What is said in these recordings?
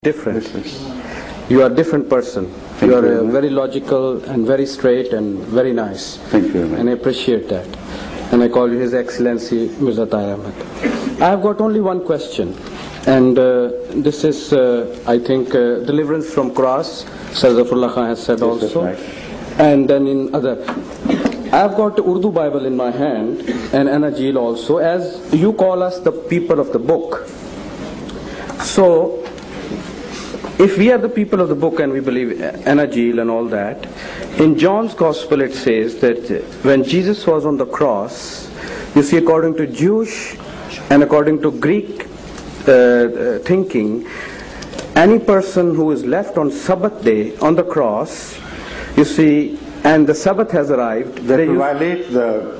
different. You are a different person. You are very logical and very straight and very nice. Thank you very much. And I appreciate that. And I call you His Excellency Mirza Ahmad. I have got only one question. And this is, I think, deliverance from cross, Sarzafullah Khan has said yes, also. That's right. And then in other. I have got the Urdu Bible in my hand and Anajil also, as you call us the people of the book. So, if we are the people of the book and we believe Anajil and all that, in John's Gospel it says that when Jesus was on the cross, you see, according to Jewish and according to Greek thinking, any person who is left on Sabbath day on the cross, you see, and the Sabbath has arrived. They violate the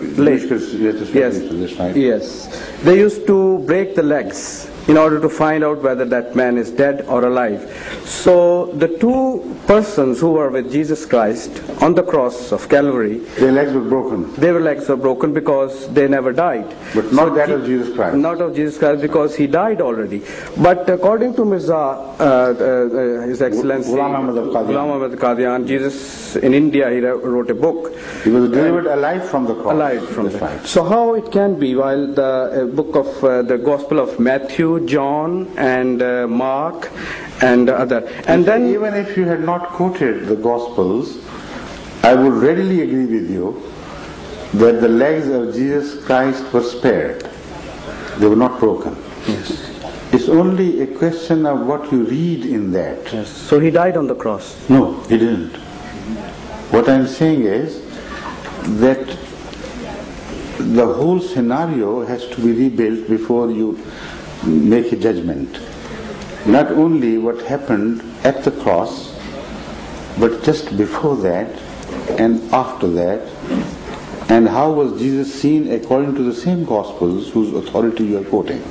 yes. They used to break the legs in order to find out whether that man is dead or alive. So the two persons who were with Jesus Christ on the cross of Calvary, their legs were broken. Their legs were broken because they never died. But not that of Jesus Christ. Not of Jesus Christ, because he died already. But according to Mirza, His Excellency Ghulam Ahmad of Qadian. Ghulam Ahmad Qadian, Jesus in India, he wrote a book. He was delivered alive from the cross. Alive from the cross. So how it can be, while the book of the Gospel of Matthew, John and Mark and other, and then even if you had not quoted the Gospels, I would readily agree with you that the legs of Jesus Christ were spared. They were not broken. Yes. It's only a question of what you read in that. Yes. So he died on the cross. No, he didn't. What I'm saying is that the whole scenario has to be rebuilt before you make a judgment. Not only what happened at the cross, but just before that and after that, and how was Jesus seen according to the same Gospels whose authority you are quoting.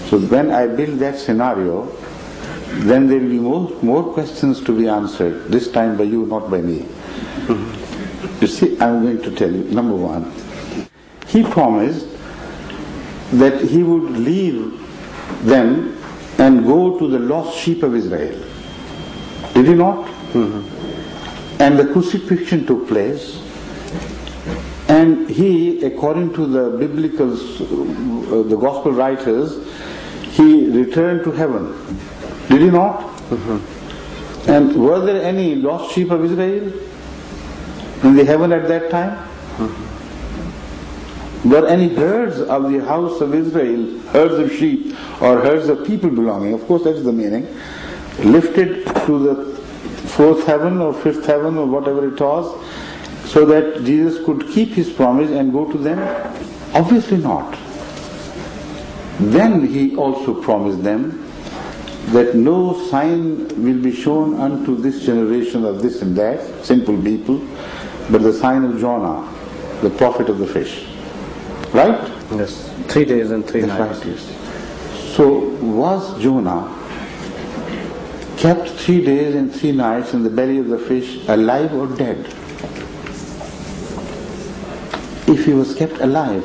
So when I build that scenario, then there will be more questions to be answered, this time by you, not by me. You see, I'm going to tell you, number one, he promised that he would leave them and go to the lost sheep of Israel. Did he not? And the crucifixion took place, and he, according to the biblical, the gospel writers, he returned to heaven. Did he not? And were there any lost sheep of Israel in the heaven at that time? Were any herds of the house of Israel, herds of sheep or herds of people belonging, of course that's the meaning, lifted to the fourth heaven or fifth heaven or whatever it was, so that Jesus could keep his promise and go to them? Obviously not. Then he also promised them that no sign will be shown unto this generation of this and that, simple people, but the sign of Jonah, the prophet of the fish. Right? Yes. 3 days and 3 nights. Right, yes. So was Jonah kept 3 days and 3 nights in the belly of the fish, alive or dead? If he was kept alive,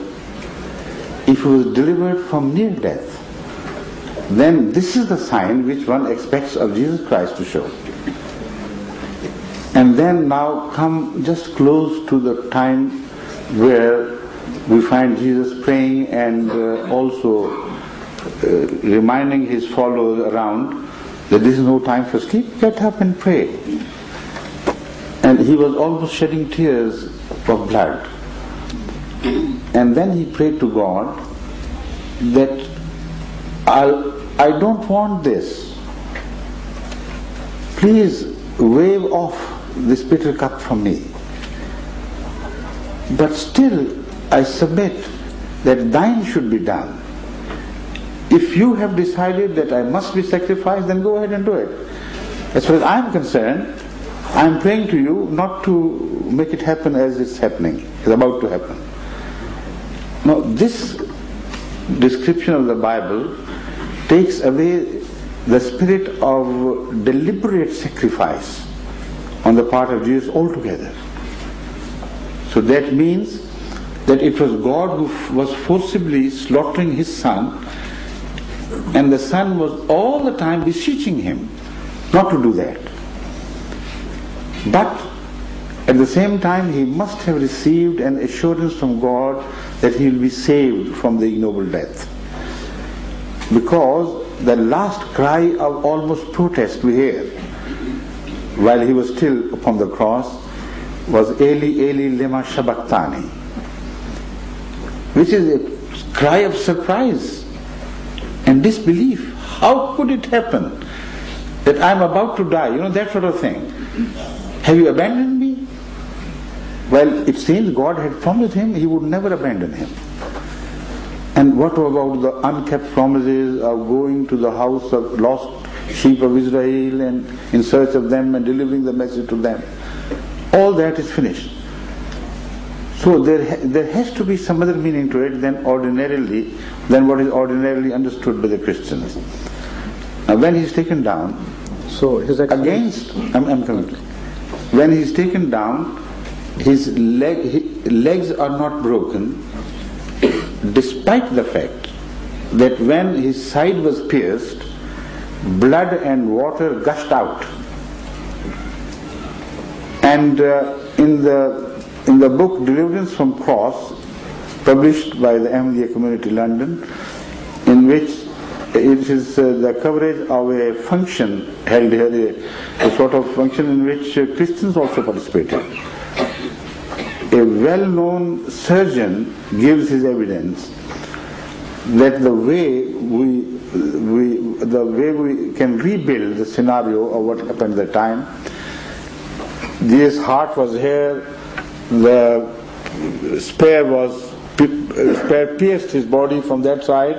if he was delivered from near death, then this is the sign which one expects of Jesus Christ to show. And then now come just close to the time where we find Jesus praying and also reminding his followers around that this is no time for sleep, get up and pray. And he was almost shedding tears of blood. And then he prayed to God that I don't want this. Please wave off this bitter cup from me. But still I submit that thine should be done. If you have decided that I must be sacrificed, then go ahead and do it. As far as I'm concerned, I'm praying to you not to make it happen as it's happening, it's about to happen. Now this description of the Bible takes away the spirit of deliberate sacrifice on the part of Jesus altogether. So that means that it was God who was forcibly slaughtering his son And the son was all the time beseeching him not to do that. But at the same time, he must have received an assurance from God that he will be saved from the ignoble death. Because the last cry of almost protest we hear while he was still upon the cross was Eli, Eli, lema sabachthani, which is a cry of surprise and disbelief. How could it happen that I am about to die? That sort of thing. Have you abandoned me? Well, it seems God had promised him he would never abandon him. And what about the unkept promises of going to the house of lost sheep of Israel and in search of them and delivering the message to them? All that is finished. So there has to be some other meaning to it than what is ordinarily understood by the Christians. Now when he is taken down, I'm coming. When he is taken down, his legs are not broken, despite the fact that when his side was pierced, blood and water gushed out. And in the book Deliverance from Cross, published by the Ahmadiyya Community, London, in which it is the coverage of a function held here, a sort of function in which Christians also participated. A well-known surgeon gives his evidence that the way we can rebuild the scenario of what happened at the time. His heart was here, the spear pierced his body from that side,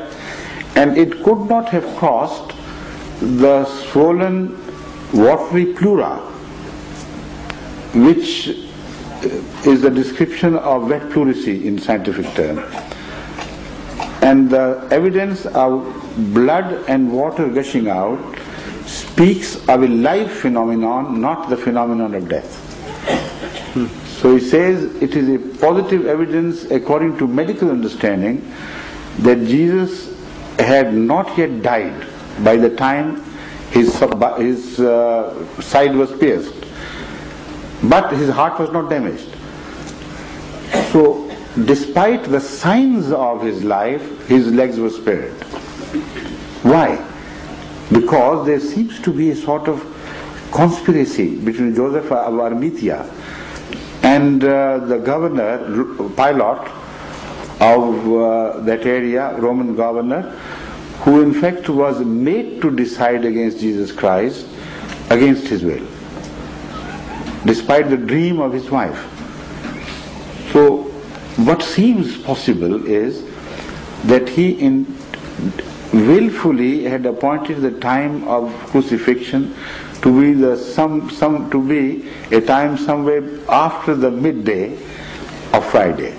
and it could not have crossed the swollen watery pleura, which is the description of wet pleurisy in scientific term. And the evidence of blood and water gushing out speaks of a life phenomenon, not the phenomenon of death. So he says it is a positive evidence according to medical understanding that Jesus had not yet died by the time his side was pierced, but his heart was not damaged. So despite the signs of his life, his legs were spared. Why? Because there seems to be a sort of conspiracy between Joseph of Arimathea and the governor, Pilate of that area, Roman governor, who in fact was made to decide against Jesus Christ against his will, despite the dream of his wife. So what seems possible is that he willfully had appointed the time of crucifixion to be a time somewhere after the midday of Friday.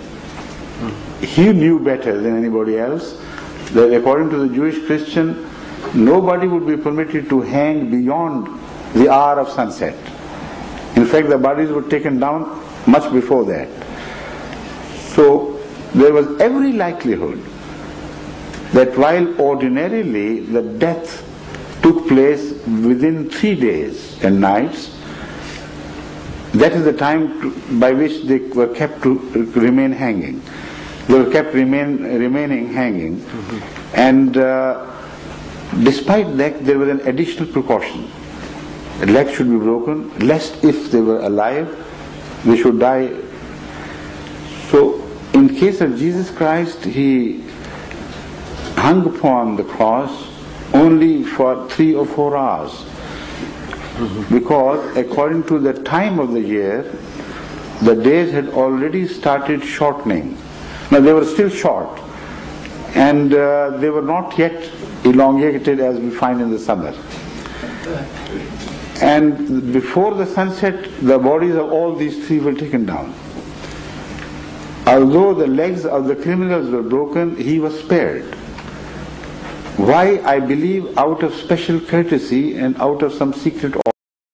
He knew better than anybody else that according to the Jewish Christian, nobody would be permitted to hang beyond the hour of sunset. In fact, the bodies were taken down much before that. So there was every likelihood that while ordinarily the death took place within 3 days and nights, that is the time by which they were kept to remain hanging. They were kept remaining hanging. Mm-hmm. And despite that, there was an additional precaution. The legs should be broken, lest if they were alive, they should die. So in case of Jesus Christ, he hung upon the cross only for 3 or 4 hours. Mm-hmm. Because according to the time of the year, the days had already started shortening. Now they were still short, and they were not yet elongated as we find in the summer. And before the sunset, the bodies of all these 3 were taken down. Although the legs of the criminals were broken, he was spared. Why? I believe out of special courtesy and out of some secret